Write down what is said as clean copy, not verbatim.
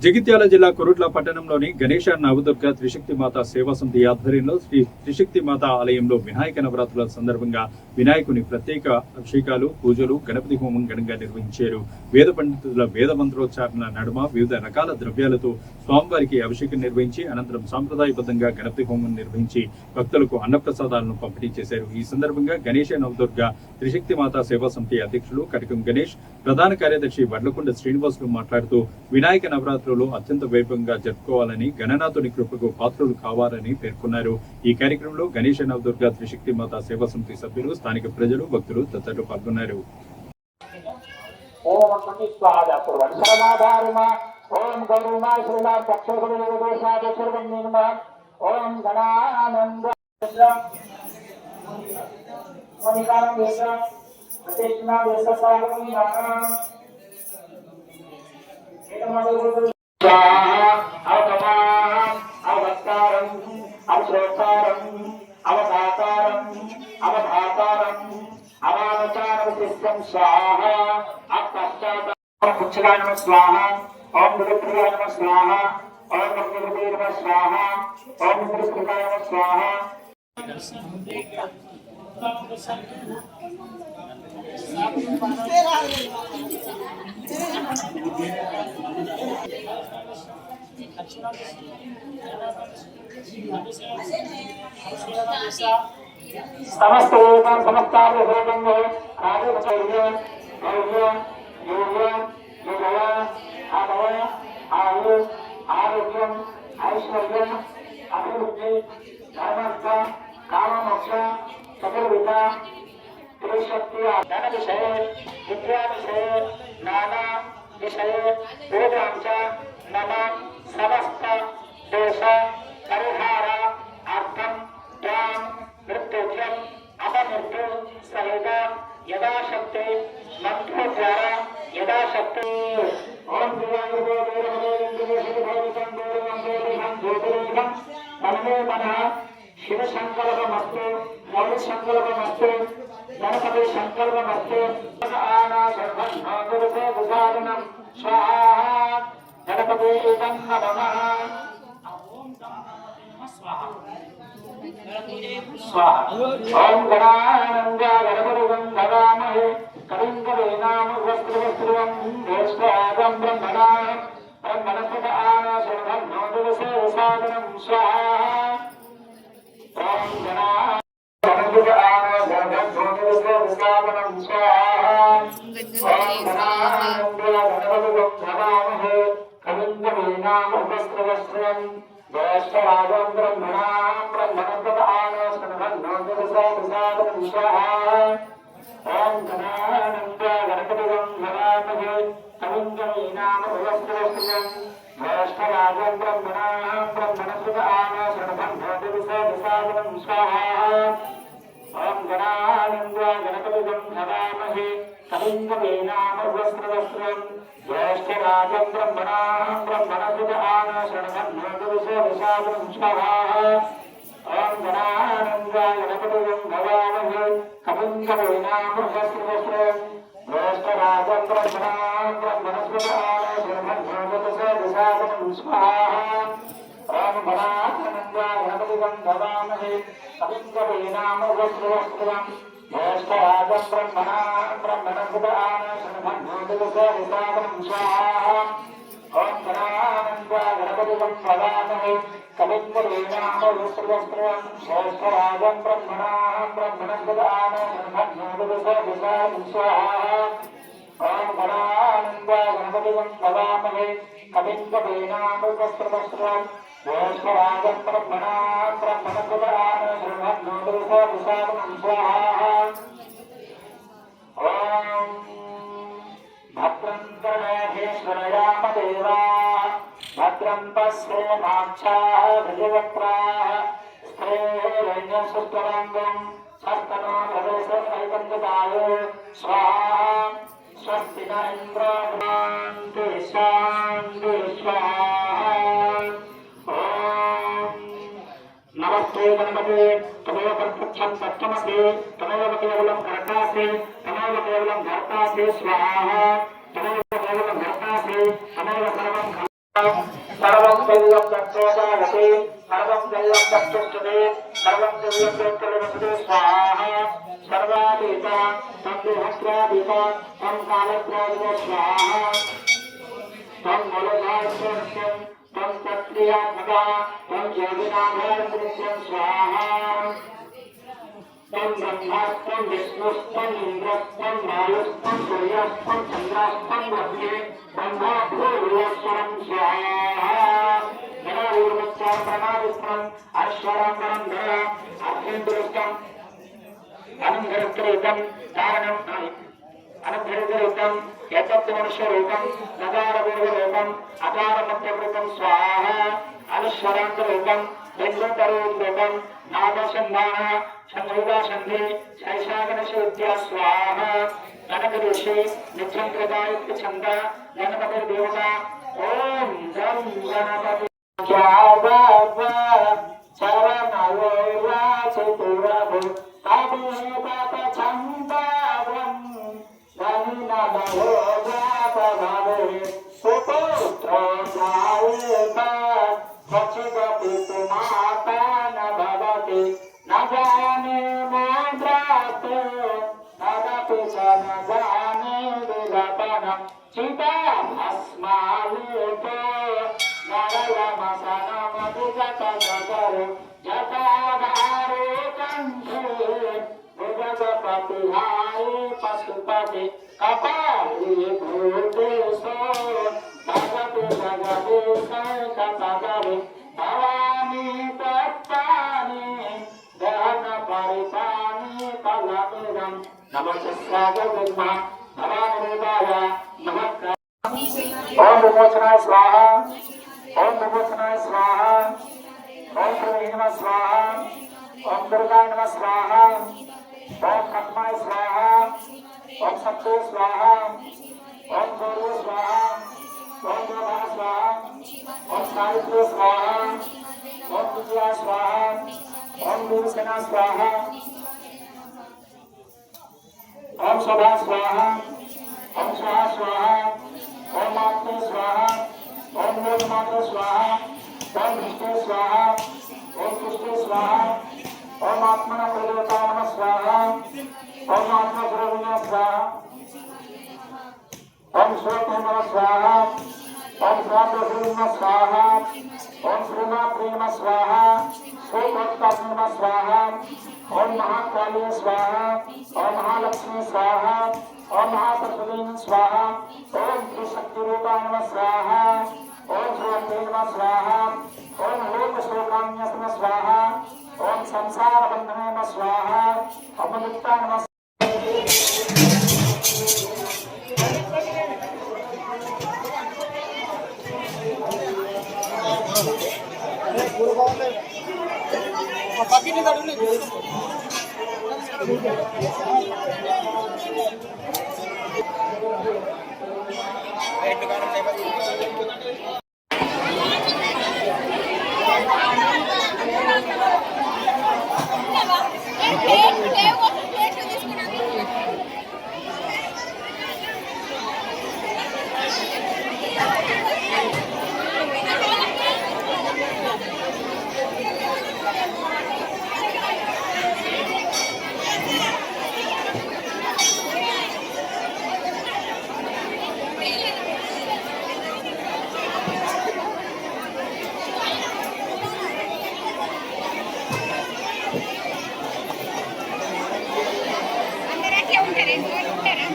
జగిత్యాల జిల్లా కొరుట్ల పట్టణంలోని గణేశ నవదుర్గ త్రిశక్తి మాత సేవా సమితి ఆధ్వర్యంలో శ్రీ త్రిశక్తి మాత ఆలయంలో వినాయక నవరాత్రుల సందర్భంగా వినాయకుని ప్రత్యేక అభిషేకాలు, పూజలు, గణపతి హోమం ఘనంగా నిర్వహించారు. వేద పండితుల వేద మంత్రోచ్చారణ నడుమ వివిధ రకాల ద్రవ్యాలతో స్వామివారికి అభిషేకం నిర్వహించి అనంతరం సాంప్రదాయబద్ధంగా గణపతి హోమం నిర్వహించి భక్తులకు అన్నప్రసాదాలను పంపిణీ చేశారు. ఈ సందర్భంగా గణేశ నవదుర్గ త్రిశక్తి మాత సేవా సమితి అధ్యక్షులు కటకం గణేష్, ప్రధాన కార్యదర్శి వడ్లకొండ శ్రీనివాసులు మాట్లాడుతూ వినాయక నవరాత్రులు అత్యంత వైభవంగా జరుపుకోవాలని, గణనాథుని కృపకు పాత్రలు కావాలని పేర్కొన్నారు. ఈ కార్యక్రమంలో గణేశ నవదుర్గ త్రిశక్తి మాత సేవా సమితి సభ్యులు, స్థానిక ప్రజలు, భక్తులు తదితరులు పాల్గొన్నారు. स्वाहा ओम गुरुदेवाय नमः स्वाहा ओम गुरुदेवाय नमः स्वाहा ओम गुरुदेवाय नमः स्वाहा समस्त समस्तार्य होगंगे आगे बचाइए आयु आरोग्यम ऐश्वर्यम अभिवृद्धि धर्मस्थ काममोक्ष सकल विद्या त्रिशक्ति धन विषय विद्या विषय नाना विषय वेदांश नम समस्त दोष परिहार अर्थम ज्ञान मृत्युजम अपमृत्यु सहित यदाशक्ति मंत्र द्वारा यदाशक्ति ओम शिव संकल्पमस्तु मौल संकल्पमस्तु गणपति संकल्पमस्तु स्वाहा गणपति नमः स्वाहा ओम गणानंद गणपतिं भवामहे कलिंगवेनाम वस्त्रवस्त्रं ज्येष्ठागं ब्रह्मणा ब्रह्मणस्पदानाशरणं नोदवसे साधनं स्वाहा ओम गणानंद साधनं स्वाहा ओम गणानंद गणपतिं भवामहे कलिंगवेनाम वस्त्रवस्त्रं ज्येष्ठागं ब्रह्मणा ब्रह्मणस्पदानाशरणं नोदवसे साधनं स्वाहा ओम गणानंद गणपतिं भवामहे कलिंगवेनाम वस्त्रवस्त्रं ज्येष्ठराजं ब्रह्मणा ब्रह्मणस्पदानाशरणं नोदवसे साधनं स्वाहा ओम गणानंद गणपतिं भवामहे कलिंगवेनाम वस्त्रवस्त्रं ज्येष्ठराजं ब्रह्मणा ब्रह्मणस्पदानाशरणं नोदवसे साधनं स्वाहा ओम गणानंद गणपतिं भवामहे कलिंगवेनाम वस्त्रवस्त्रं ज्येष्ठराजं ब्रह्मणा ब्रह्मणस्पदानाशरणं नोदवसे साधनं स्वाहा ओम गणानंद गणपतिं भवामहे कलिंगवेनाम वस्त्रवस्त्रं ज्येष्ठराजं ब्रह्मणा ब्रह्मणस्पदानाशरणं नोदवसे साधनं स्वाहा ओम गणानंद गणपतिं भवामहे कलिंगवेनाम वस्त्रवस्त्रं ज्येष्ठराजं ब्रह्मणा ब्रह्मणस्पदानाशरणं नोदवसे साधनं स्वाहा ओम गणानंद गणपतिं भवामहे कलिंगवेनाम वस्त्रवस्त्रं ज्येष्ठराजं ब्रह्मणा ब्रह्मणस्पदानाशरणं नोदवसे साधनं स्वाहा ओम भद्रं कर्णेश्वरयाम देवा भद्रं पश्येमाक्षाः भृजवक्त्राः स्त्रेरण्यसुष्टरङ्गं सस्तनो भवेशैकन्ददाय स्वाहा स्वस्ति न इन्द्रो शान्ति शान्ति स्वाहा ॐ नमस्ते गणपते तमेव प्रत्यक्षं सत्यमसि तमेव केवलं कर्तासि तमेव केवलं धर्तासि स्वाहा तमेव केवलं धर्तासि तमेव सर्वं सर्वं दैवं दक्षोदायते सर्वं दैवं दक्षुष्टते सर्वं दैवं दक्षुष्टते स्वाहा सर्वादीता तद्विहस्रादीता तं कालत्रादिता स्वाहा तं मूलधास्वस्यं तं तत्क्रियात्मका तं योगिनाभयं स्वाहा तं ब्रह्मास्तं विष्णुस्तं इन्द्रस्तं वायुस्तं सूर्यस्तं चन्द्रस्तं वह्ने ब्रह्मा भूर्भुवस्वरं स्वाहा गणारूढमस्वां प्रणादिस्त्रम् अश्वराम्बरं धर अभ्यन्तरस्थम् अनन्तरस्करेकं कारणम् अनन्तरस्करेकं यतत् मनुष्यरूपं नगारपूर्वरूपम् अकारमध्यरूपं स्वाहा अनुस्वरान्तरूपं बिन्दुतरूपं नादसन्धान संयोगासन्धि शैशागणशोद्या स्वाहा गणगणेशे नित्यंकृतायुक्त छंद गणपतिर्देवता ओम गं गणपति चरणयोगाचतुरभु तदेतत छन्दवं गणिनमयोगापभवे सुपुत्रो जायेत क्वचिदपि तु माता न भवति न जाने मुद्राते तदपि च न जाने विलपनं चिता भस्मालेपो नरलमसनमधिगतगरो जटाधारे कण्ठे भुजगपतिहारे पशुपति कपाले भूतेशो भगति जगदीशो कपगरे भवानी तत्पानि दहन परिपानि फलमिदं नमस्काराय भवानीदेवाय नमः ओम विमोचनाय स्वाहा ओम विमोचनाय स्वाहा ओम श्री नमः स्वाहा ओम दुर्गाय नमः स्वाहा ओम पद्माय स्वाहा ओम सत्ये स्वाहा ओम गौरी स्वाहा ओम दुर्गा स्वाहा ओम सावित्री स्वाहा ओम विजया स्वाहा ओम वीरसेना स्वाहा ओम शोभा स्वाहा ओम स्वाहा स्वाहा ओम मातृ स्वाहा ओम लोकमातृ स्वाहा ओम विष्णु स्वाहा ओम कृष्ण स्वाहा ओम आत्मना प्रदेवता नमः स्वाहा ओम आत्मा गुरुविना स्वाहा ओम श्रोत्र नमः स्वाहा ओम श्राद्ध नमः स्वाहा ओम श्रीमात्रे नमः स्वाहा श्रीभक्ता नमः स्वाहा ओम महाकाली स्वाहा ओम महालक्ष्मी स्वाहा ओम महासरस्वती स्वाहा ओम श्री शक्ति रूपाय नमः स्वाहा ओम श्री अम्बे नमः स्वाहा ओम लोक शोकान्य नमः स्वाहा ओम संसार बंधने नमः स्वाहा ओम मुक्ता नमः అందరూ అట్లా ఉంటారు ఎందుకు ఉంటారా